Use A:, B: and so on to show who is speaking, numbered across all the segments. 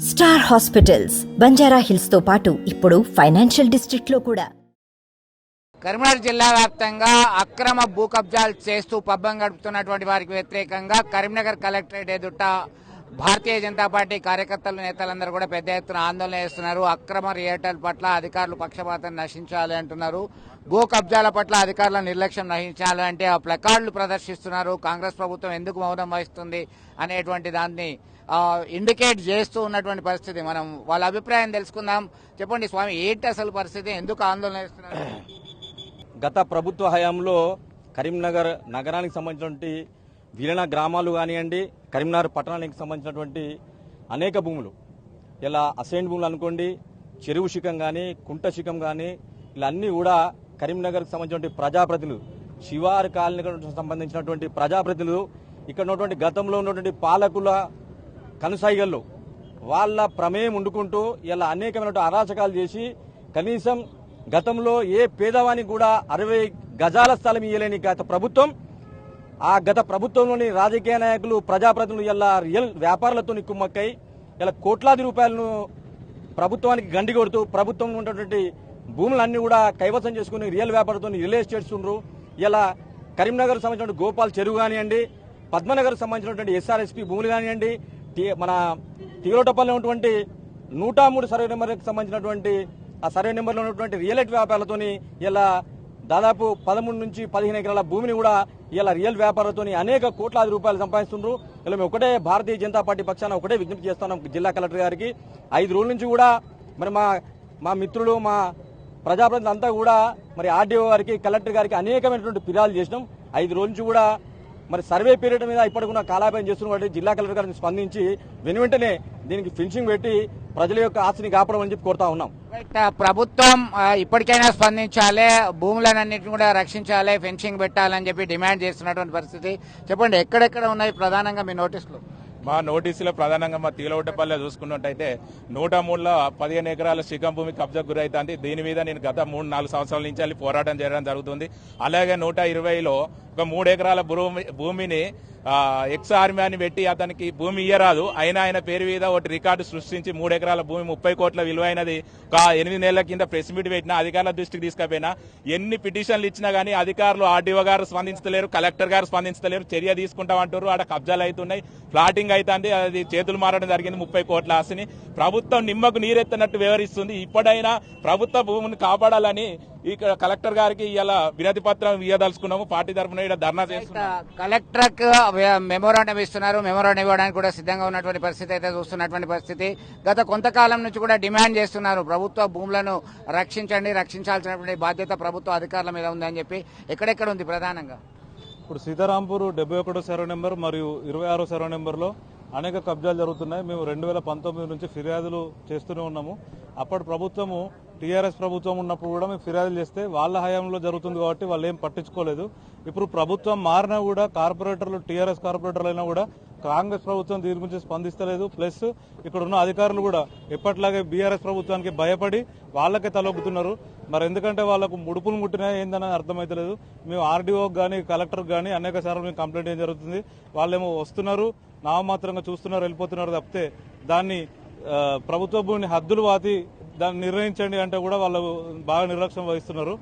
A: Star hospitals Banjara hills తో పాటు ఇప్పుడు ఫైనాన్షియల్ డిస్ట్రిక్ట్ లో కూడా.
B: కరీంనగర్ జిల్లా వ్యాప్తంగా అక్రమ భూ కబ్జాలు చేస్తూ పబ్బం గడుపుతున్నటువంటి వారికి వ్యతిరేకంగా కరీంనగర్ కలెక్టరేట్ ఎదుట భారతీయ జనతా పార్టీ కార్యకర్తలు నేతలందరూ కూడా పెద్ద ఎత్తున ఆందోళన చేస్తున్నారు. అక్రమ రియేటర్ల పట్ల అధికారులు పక్షపాతం నశించాలి అంటున్నారు. భూ కబ్జాల పట్ల అధికారుల నిర్లక్ష్యం నశించాలి అంటే ఆ ప్లకార్డులు ప్రదర్శిస్తున్నారు. కాంగ్రెస్ ప్రభుత్వం ఎందుకు మౌనం వహిస్తుంది అనేటువంటి దాన్ని ఇండికేట్ చేస్తూ ఉన్నటువంటి పరిస్థితి. మనం వాళ్ళ అభిప్రాయం తెలుసుకుందాం. చెప్పండి స్వామి, ఏంటి అసలు పరిస్థితి, ఎందుకు ఆందోళన చేస్తున్నారు?
C: గత ప్రభుత్వ హయాంలో కరీంనగర్ నగరానికి సంబంధించినటువంటి విలీన గ్రామాలు కానివ్వండి, కరీంనగర్ పట్టణానికి సంబంధించినటువంటి అనేక భూములు, ఇలా అసైన్ భూములు అనుకోండి, చెరువు శిఖం కానీ, కుంట శిఖం కానీ, ఇలా అన్నీ కూడా కరీంనగర్కి సంబంధించినటువంటి ప్రజాప్రతినిధులు, శివారు కాలనీకి సంబంధించినటువంటి ప్రజాప్రతినిధులు, ఇక్కడ ఉన్నటువంటి గతంలో ఉన్నటువంటి పాలకుల కనుసైగల్లో వాళ్ళ ప్రమేయం ఉండుకుంటూ ఇలా అనేకమైనటువంటి అరాచకాలు చేసి కనీసం గతంలో ఏ పేదవానికి కూడా 60 గజాల స్థలం ఇయ్యలేని గత ప్రభుత్వం, ఆ గత ప్రభుత్వంలోని రాజకీయ నాయకులు, ప్రజాప్రతినిధులు ఇలా రియల్ వ్యాపారులతో కుమ్మక్కై ఇలా కోట్లాది రూపాయలను ప్రభుత్వానికి గండి కొడుతూ ప్రభుత్వంలో ఉన్నటువంటి భూములన్నీ కూడా కైవసం చేసుకుని రియల్ వ్యాపారులతో రియల్ ఎస్టేట్స్ ఉండ్రు. ఇలా కరీంనగర్ సంబంధించిన గోపాల్ చెరువు కానివ్వండి, పద్మనగర్ సంబంధించినటువంటి ఎస్ఆర్ఎస్పీ భూములు కానివ్వండి, మన తీగలోటపల్లి ఉన్నటువంటి 103 సర్వే నెంబర్కి సంబంధించినటువంటి ఆ సర్వే నెంబర్లో ఉన్నటువంటి రియల్ ఎస్టేట్ వ్యాపారాలతోని ఇలా దాదాపు 13 నుంచి 15 ఎకరాల భూమిని కూడా ఇలా రియల్ వ్యాపారాలతో అనేక కోట్లాది రూపాయలు సంపాదిస్తున్నారు. ఇలా మేము ఒకటే భారతీయ జనతా పార్టీ పక్షాన ఒకటే విజ్ఞప్తి చేస్తున్నాం జిల్లా కలెక్టర్ గారికి. 5 రోజుల నుంచి కూడా మరి మా మిత్రులు, మా ప్రజాప్రతినిధులు అంతా కూడా మరి ఆర్డీఓ గారికి, కలెక్టర్ గారికి అనేకమైనటువంటి ఫిర్యాదులు చేసినాం. 5 రోజుల నుంచి కూడా మరి సర్వే పీరియడ్ మీద ఇప్పటికున్న కాలాపాయం చేస్తున్న జిల్లా కలెక్టర్ గారిని స్పందించి వెంటనే దీనికి ఫినిషింగ్ పెట్టి ప్రజల యొక్క ఆస్తిని కాపాడమని చెప్పి కోరుతా ఉన్నాం.
B: ప్రభుత్వం ఇప్పటికైనా స్పందించాలి, భూములన్నింటినీ కూడా రక్షించాలి, ఫెన్సింగ్ పెట్టాలని చెప్పి డిమాండ్ చేస్తున్నటువంటి పరిస్థితి. చెప్పండి, ఎక్కడెక్కడ ఉన్నాయి ప్రధానంగా మీ నోటీసులు?
D: మా నోటీసులో ప్రధానంగా మా తీలవటపల్లి చూసుకున్నట్టయితే 103లో 15 ఎకరాల శిఖం భూమి కబ్జాకు గురైతుంది. దీని మీద నేను గత 3-4 సంవత్సరాల నుంచి పోరాటం చేయడం జరుగుతుంది. అలాగే 120లో ఒక 3 ఎకరాల భూమిని ఎక్స్ ఆర్మీ అని పెట్టి అతనికి భూమి ఇయ్యరాదు, అయినా ఆయన పేరు మీద ఒకటి రికార్డు సృష్టించి 3 ఎకరాల భూమి 30 కోట్ల విలువైనది ఒక 8 నెలల కింద ప్రెస్ మీట్ పెట్టినా, అధికారుల దృష్టికి తీసుకుపోయినా, ఎన్ని పిటిషన్లు ఇచ్చినా గానీ అధికారులు ఆర్డీఓ గారు స్పందించలేరు, కలెక్టర్ గారు స్పందించలేరు. చర్య తీసుకుంటామంటారు, ఆడ కబ్జాలు అవుతున్నాయి, ఫ్లాటింగ్ అవుతుంది, అది చేతులు మారడం జరిగింది. 30 కోట్ల ఆస్తిని ప్రభుత్వం నిమ్మకు నీరెత్తినట్టు వ్యవహరిస్తుంది. ఇప్పుడైనా ప్రభుత్వ భూమిని కాపాడాలని ఇక్కడ కలెక్టర్ గారికి ఇలా వినతి పత్రం ఇవ్వదలుచుకున్నాము. పార్టీ తరఫున ఇక్కడ ధర్నా చేస్తున్నాం.
B: కలెక్టర్ మెమోరాండం ఇస్తున్నారు. మెమోరాండం ఇవ్వడానికి కూడా సిద్ధంగా ఉన్నటువంటి పరిస్థితి అయితే చూస్తున్నటువంటి పరిస్థితి. గత కొంతకాలం నుంచి కూడా డిమాండ్ చేస్తున్నారు, ప్రభుత్వ భూములను రక్షించండి, రక్షించాల్సినటువంటి బాధ్యత ప్రభుత్వ అధికారుల మీద ఉందని చెప్పి. ఎక్కడెక్కడ ఉంది ప్రధానంగా?
E: ఇప్పుడు సీతారాంపూర్ 71 సర్వే నెంబర్ మరియు 26 సర్వే నెంబర్లో అనేక కబ్జాలు జరుగుతున్నాయి. మేము 2019 నుంచి ఫిర్యాదులు చేస్తూనే ఉన్నాము. అప్పటి ప్రభుత్వము టీఆర్ఎస్ ప్రభుత్వం ఉన్నప్పుడు కూడా మేము ఫిర్యాదులు చేస్తే వాళ్ళ హయాంలో జరుగుతుంది కాబట్టి వాళ్ళు ఏం పట్టించుకోలేదు. ఇప్పుడు ప్రభుత్వం మారినా కూడా కార్పొరేటర్లు, టీఆర్ఎస్ కార్పొరేటర్లు అయినా కూడా కాంగ్రెస్ ప్రభుత్వం దీని గురించి స్పందిస్తలేదు. ప్లస్ ఇక్కడ ఉన్న అధికారులు కూడా ఎప్పటిలాగే బీఆర్ఎస్ ప్రభుత్వానికి భయపడి వాళ్ళకే తలొగ్గుతున్నారు. మరి ఎందుకంటే వాళ్ళకు ముడుపులు ముట్టినా ఏందని అర్థమైతలేదు. మేము ఆర్డీఓకి కానీ, కలెక్టర్కి కానీ అనేక సార్లు మేము కంప్లైంట్ ఏం జరుగుతుంది. వాళ్ళేమో వస్తున్నారు, నామమాత్రంగా చూస్తున్నారు, వెళ్ళిపోతున్నారు తప్పితే దాన్ని ప్రభుత్వ భూమిని హద్దులు వాతి దాన్ని నిర్ణయించండి అంటే కూడా వాళ్ళు బాగా నిర్లక్ష్యం వహిస్తున్నారు.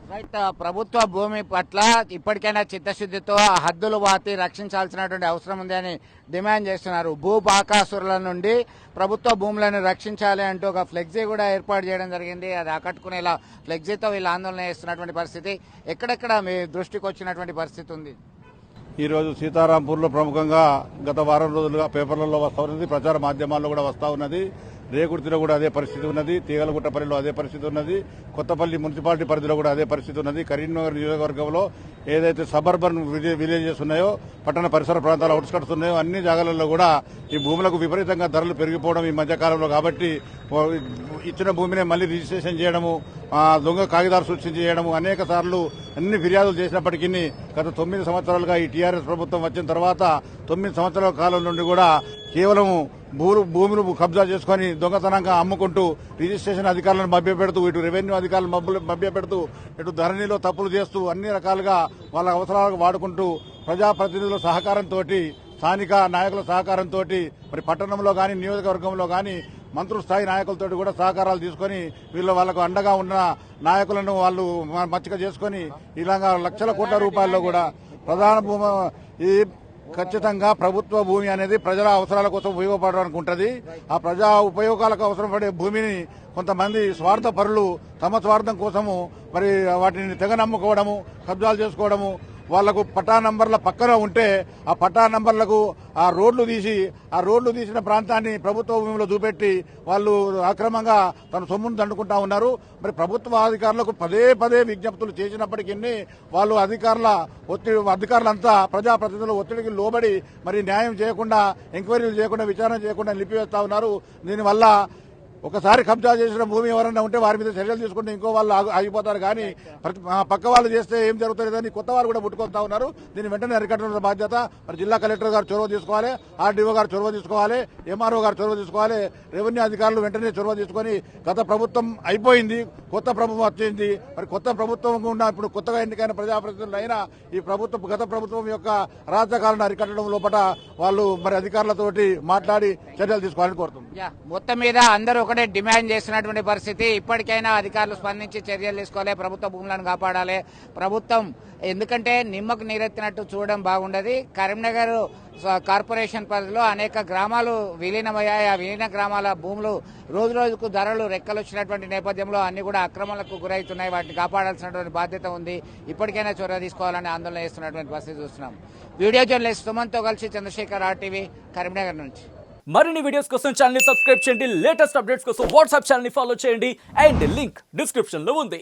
B: ప్రభుత్వ భూమి పట్ల ఇప్పటికైనా చిత్తశుద్ధితో హద్దులు వాతి రక్షించాల్సినటువంటి అవసరం ఉంది అని డిమాండ్ చేస్తున్నారు. భూపాకాసురుల నుండి ప్రభుత్వ భూములను రక్షించాలి అంటూ ఒక ఫ్లెక్సీ కూడా ఏర్పాటు చేయడం జరిగింది. అది ఆకట్టుకునేలా ఫ్లెక్సీతో వీళ్ళు ఆందోళన చేస్తున్నటువంటి పరిస్థితి. ఎక్కడెక్కడ మీ దృష్టికి వచ్చినటువంటి పరిస్థితి ఉంది?
F: ఈరోజు సీతారాంపూర్లో ప్రముఖంగా గత వారం రోజులుగా పేపర్లలో వస్తూ ఉన్నది, ప్రచార మాధ్యమాల్లో కూడా వస్తూ ఉన్నది. రేకుర్తిలో కూడా అదే పరిస్థితి ఉన్నది, తీగలగుట్టపల్లిలో అదే పరిస్థితి ఉన్నది, కొత్తపల్లి మున్సిపాలిటీ పరిధిలో కూడా అదే పరిస్థితి ఉన్నది. కరీంనగర్ నియోజకవర్గంలో ఏదైతే సబర్బన్ విలేజెస్ ఉన్నాయో, పట్టణ పరిసర ప్రాంతాల అవుట్స్కట్స్ ఉన్నాయో అన్ని జాగాలలో కూడా ఈ భూములకు విపరీతంగా ధరలు పెరిగిపోవడం ఈ మధ్యకాలంలో. కాబట్టి ఇచ్చిన భూమినే మళ్లీ రిజిస్ట్రేషన్ చేయడము, దొంగ కాగితాలు సృష్టించి చేయడము, అనేక సార్లు అన్ని ఫిర్యాదులు చేసినప్పటికీ గత 9 సంవత్సరాలుగా ఈ టీఆర్ఎస్ ప్రభుత్వం వచ్చిన తర్వాత 9 సంవత్సరాల కాలం నుండి కూడా కేవలం భూములు కబ్జా చేసుకుని దొంగతనంగా అమ్ముకుంటూ రిజిస్ట్రేషన్ అధికారులను మభ్యపెడుతూ, ఇటు రెవెన్యూ అధికారులను మభ్యపెడుతూ, ఇటు ధరణిలో తప్పులు చేస్తూ అన్ని రకాలుగా వాళ్ళ అవసరాలకు వాడుకుంటూ ప్రజాప్రతినిధుల సహకారంతో, స్థానిక నాయకుల సహకారంతో మరి పట్టణంలో కానీ, నియోజకవర్గంలో కానీ మంత్రుల స్థాయి నాయకులతో కూడా సహకారాలు తీసుకొని వాళ్ళకు అండగా ఉన్న నాయకులను వాళ్ళు మచ్చిక చేసుకొని ఇలాగా లక్షల కోట్ల రూపాయల్లో కూడా ప్రధాన భూమి ఈ ఖచ్చితంగా ప్రభుత్వ భూమి అనేది ప్రజల అవసరాల కోసం ఉపయోగపడడానికి ఉంటుంది. ఆ ప్రజా ఉపయోగాలకు అవసరపడే భూమిని కొంతమంది స్వార్థ పరులు తమ స్వార్థం కోసము మరి వాటిని తెగ నమ్ముకోవడము, కబ్జాలు చేసుకోవడము, వాళ్లకు పట్టా నంబర్ల పక్కన ఉంటే ఆ పట్టా నంబర్లకు ఆ రోడ్లు తీసిన ప్రాంతాన్ని ప్రభుత్వ భూమిలో చూపెట్టి వాళ్ళు అక్రమంగా తన సొమ్మును దండుకుంటా ఉన్నారు. మరి ప్రభుత్వ అధికారులకు పదే విజ్ఞప్తులు చేసినప్పటికీ వాళ్ళు అధికారులంతా ప్రజాప్రతినిధుల ఒత్తిడికి లోబడి మరి న్యాయం చేయకుండా, ఎంక్వైరీలు చేయకుండా, విచారణ చేయకుండా నిలిపివేస్తా ఉన్నారు. దీనివల్ల ఒకసారి కబ్జా చేసిన భూమి ఎవరైనా ఉంటే వారి మీద చర్యలు తీసుకుంటే ఇంకో వాళ్ళు ఆగిపోతారు. కానీ పక్క వాళ్ళు చేస్తే ఏం జరుగుతుందని కొత్త వాళ్ళు కూడా పుట్టుకొస్తా ఉన్నారు. దీన్ని వెంటనే అరికట్టడం బాధ్యత మరి జిల్లా కలెక్టర్ గారు చొరవ తీసుకోవాలి, ఆర్డీఓ గారు చొరవ తీసుకోవాలి, ఎంఆర్ఓ గారు చొరవ తీసుకోవాలి, రెవెన్యూ అధికారులు వెంటనే చొరవ తీసుకొని గత ప్రభుత్వం అయిపోయింది, కొత్త ప్రభుత్వం వచ్చింది. మరి కొత్త ప్రభుత్వం ఉన్న ఇప్పుడు కొత్తగా ఎన్నికైన ప్రజాప్రతినిధులు అయినా ఈ గత ప్రభుత్వం యొక్క రాజకాలను అరికట్టడం లోపల వాళ్ళు మరి అధికారులతోటి మాట్లాడి చర్యలు తీసుకోవాలని కోరుతుంది.
B: మొత్తం మీద అందరూ ఒకటే డిమాండ్ చేస్తున్నటువంటి పరిస్థితి. ఇప్పటికైనా అధికారులు స్పందించి చర్యలు తీసుకోవాలి, ప్రభుత్వ భూములను కాపాడాలి. ప్రభుత్వం ఎందుకంటే నిమ్మకు నీరెత్తినట్టు చూడడం బాగుండదు. కరీంనగర్ కార్పొరేషన్ పరిధిలో అనేక గ్రామాలు విలీనమయ్యాయి. ఆ విలీన గ్రామాల భూములు రోజు రోజుకు ధరలు రెక్కలొచ్చినటువంటి నేపథ్యంలో అన్ని కూడా అక్రమాలకు గురవుతున్నాయి. వాటిని కాపాడాల్సినటువంటి బాధ్యత ఉంది. ఇప్పటికైనా చొరవ తీసుకోవాలని ఆందోళన చేస్తున్నటువంటి పరిస్థితి చూస్తున్నాం. వీడియో జర్నలిస్ట్ సుమన్తో కలిసి చంద్రశేఖర్, RTV, కరీంనగర్ నుంచి.
G: మరిన్ని వీడియోస్ కోసం ఛానల్ ని సబ్స్క్రైబ్ చేయండి. లేటెస్ట్ అప్డేట్స్ కోసం వాట్సాప్ ఛానల్ ని ఫాలో చేయండి. అండ్ లింక్ డిస్క్రిప్షన్ లో ఉంది.